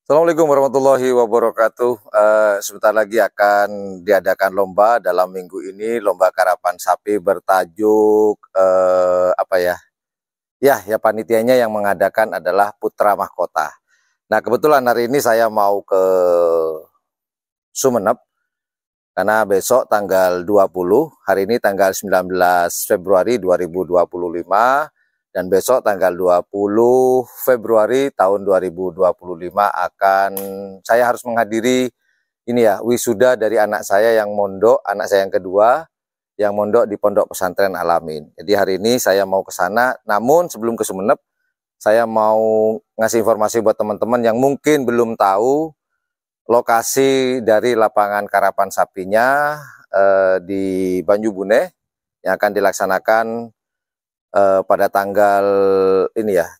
Assalamualaikum warahmatullahi wabarakatuh. Sebentar lagi akan diadakan lomba dalam minggu ini, lomba karapan sapi bertajuk panitianya yang mengadakan adalah Putra Mahkota. Nah, kebetulan hari ini saya mau ke Sumeneb karena besok tanggal 20, hari ini tanggal 19 Februari 2025. Dan besok tanggal 20 Februari tahun 2025 saya harus menghadiri wisuda dari anak saya yang mondok, anak saya yang kedua yang mondok di Pondok Pesantren Al-Amin. Jadi hari ini saya mau ke sana, namun sebelum ke Sumeneb saya mau ngasih informasi buat teman-teman yang mungkin belum tahu lokasi dari lapangan karapan sapinya di Banjubune yang akan dilaksanakan pada tanggal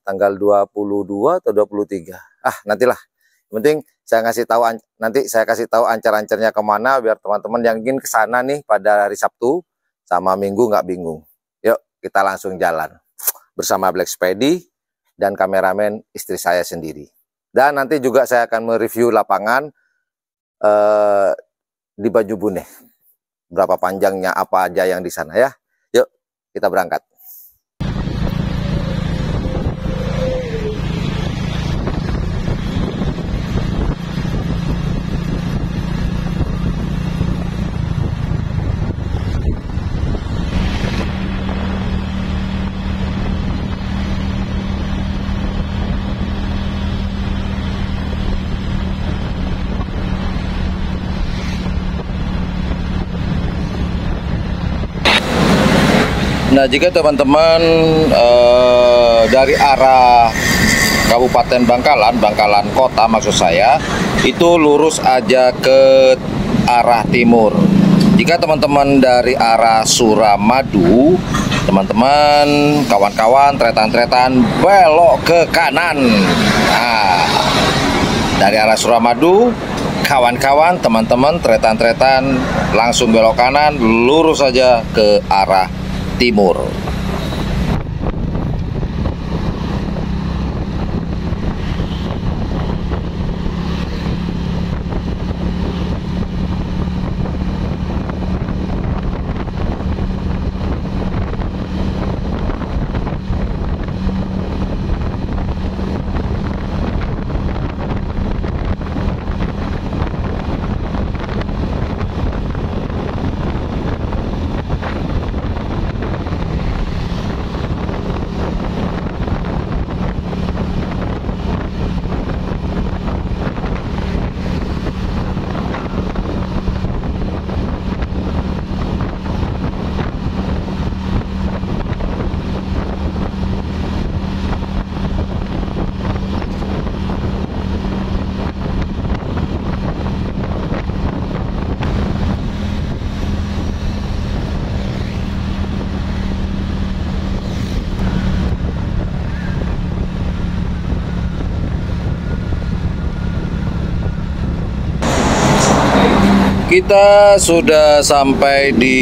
tanggal 22 atau 23. Nantilah. Yang penting saya kasih tahu ancar-ancarnya kemana biar teman-teman yang ingin ke sana nih pada hari Sabtu sama Minggu nggak bingung. Yuk kita langsung jalan bersama Black Spedy dan kameramen istri saya sendiri. Dan nanti juga saya akan mereview lapangan di Banjubune. Berapa panjangnya, apa aja yang di sana ya. Yuk kita berangkat. Nah, jika teman-teman dari arah Kabupaten Bangkalan Kota maksud saya, itu lurus aja ke arah timur. Jika teman-teman dari arah Suramadu, teman-teman, kawan-kawan, tretan-tretan, belok ke kanan. Nah, dari arah Suramadu, kawan-kawan, teman-teman, tretan-tretan, langsung belok kanan, lurus saja ke arah timur. Kita sudah sampai di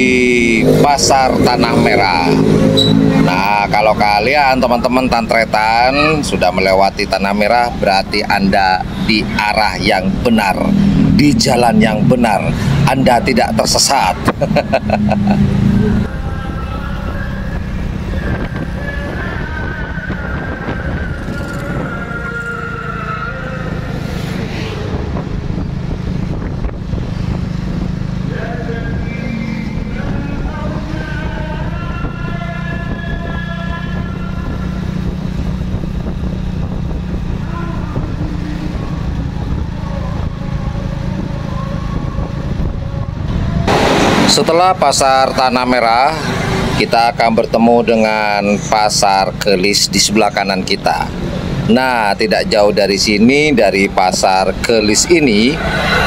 Pasar Tanah Merah. Nah, kalau kalian teman-teman tantretan sudah melewati Tanah Merah, berarti Anda di arah yang benar, di jalan yang benar. Anda tidak tersesat. Setelah Pasar Tanah Merah, kita akan bertemu dengan Pasar Kelis di sebelah kanan kita. Nah, tidak jauh dari sini, dari Pasar Kelis ini,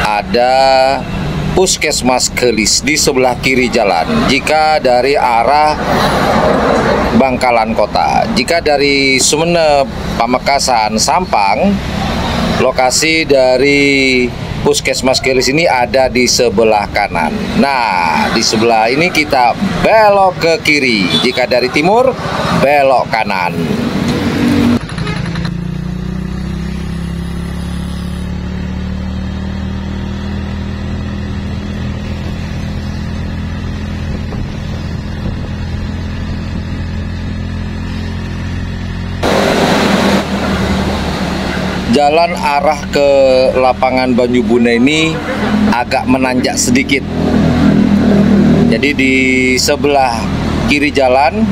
ada Puskesmas Kelis di sebelah kiri jalan. Jika dari arah Bangkalan Kota, jika dari Sumeneb, Pamekasan, Sampang, lokasi dari Puskesmas Kelis ini ada di sebelah kanan. Nah, di sebelah ini kita belok ke kiri. Jika dari timur, belok kanan. jalan arah ke lapangan Banyubune ini agak menanjak sedikit. Jadi di sebelah kiri jalan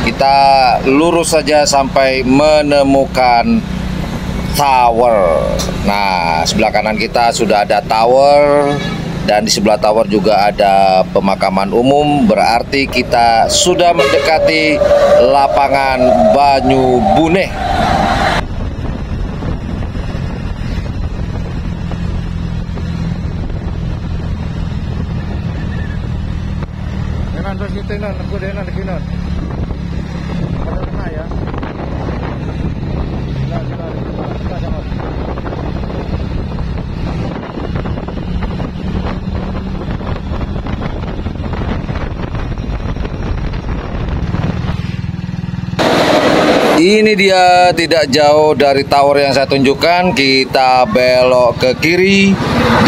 kita lurus saja sampai menemukan tower. Nah, sebelah kanan kita sudah ada tower dan di sebelah tower juga ada pemakaman umum, berarti kita sudah mendekati lapangan Banyubune. Ini dia, tidak jauh dari tower yang saya tunjukkan. Kita belok ke kiri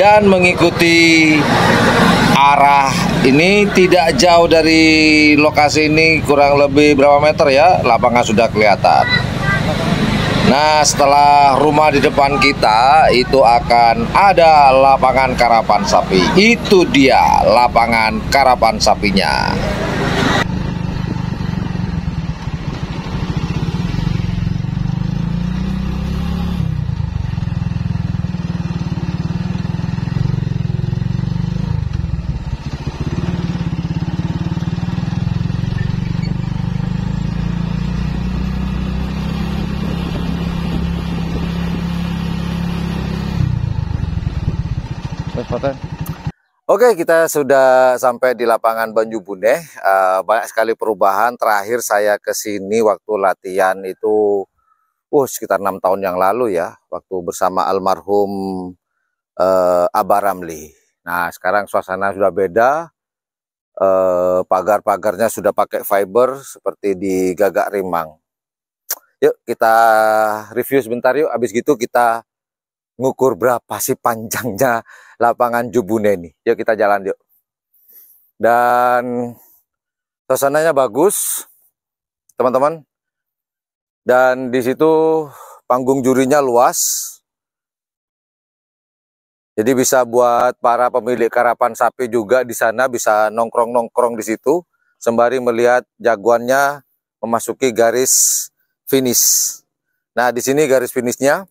dan mengikuti arah ini. Tidak jauh dari lokasi ini, kurang lebih berapa meter ya, lapangan sudah kelihatan. Nah, setelah rumah di depan kita itu akan ada lapangan karapan sapi. Itu dia lapangan karapan sapinya. Oke, kita sudah sampai di lapangan Banyubune. Banyak sekali perubahan. Terakhir saya ke sini waktu latihan itu sekitar 6 tahun yang lalu ya, waktu bersama almarhum Abah Ramli. Nah, sekarang suasana sudah beda. Pagar-pagarnya sudah pakai fiber seperti di Gagak Rimang. Yuk kita review sebentar yuk. Habis gitu kita ngukur berapa sih panjangnya lapangan Jubune ini. Yuk kita jalan yuk. Dan suasananya bagus, teman-teman. Dan di situ panggung jurinya luas. Jadi bisa buat para pemilik karapan sapi juga di sana bisa nongkrong-nongkrong di situ sembari melihat jagoannya memasuki garis finish. Nah, di sini garis finishnya.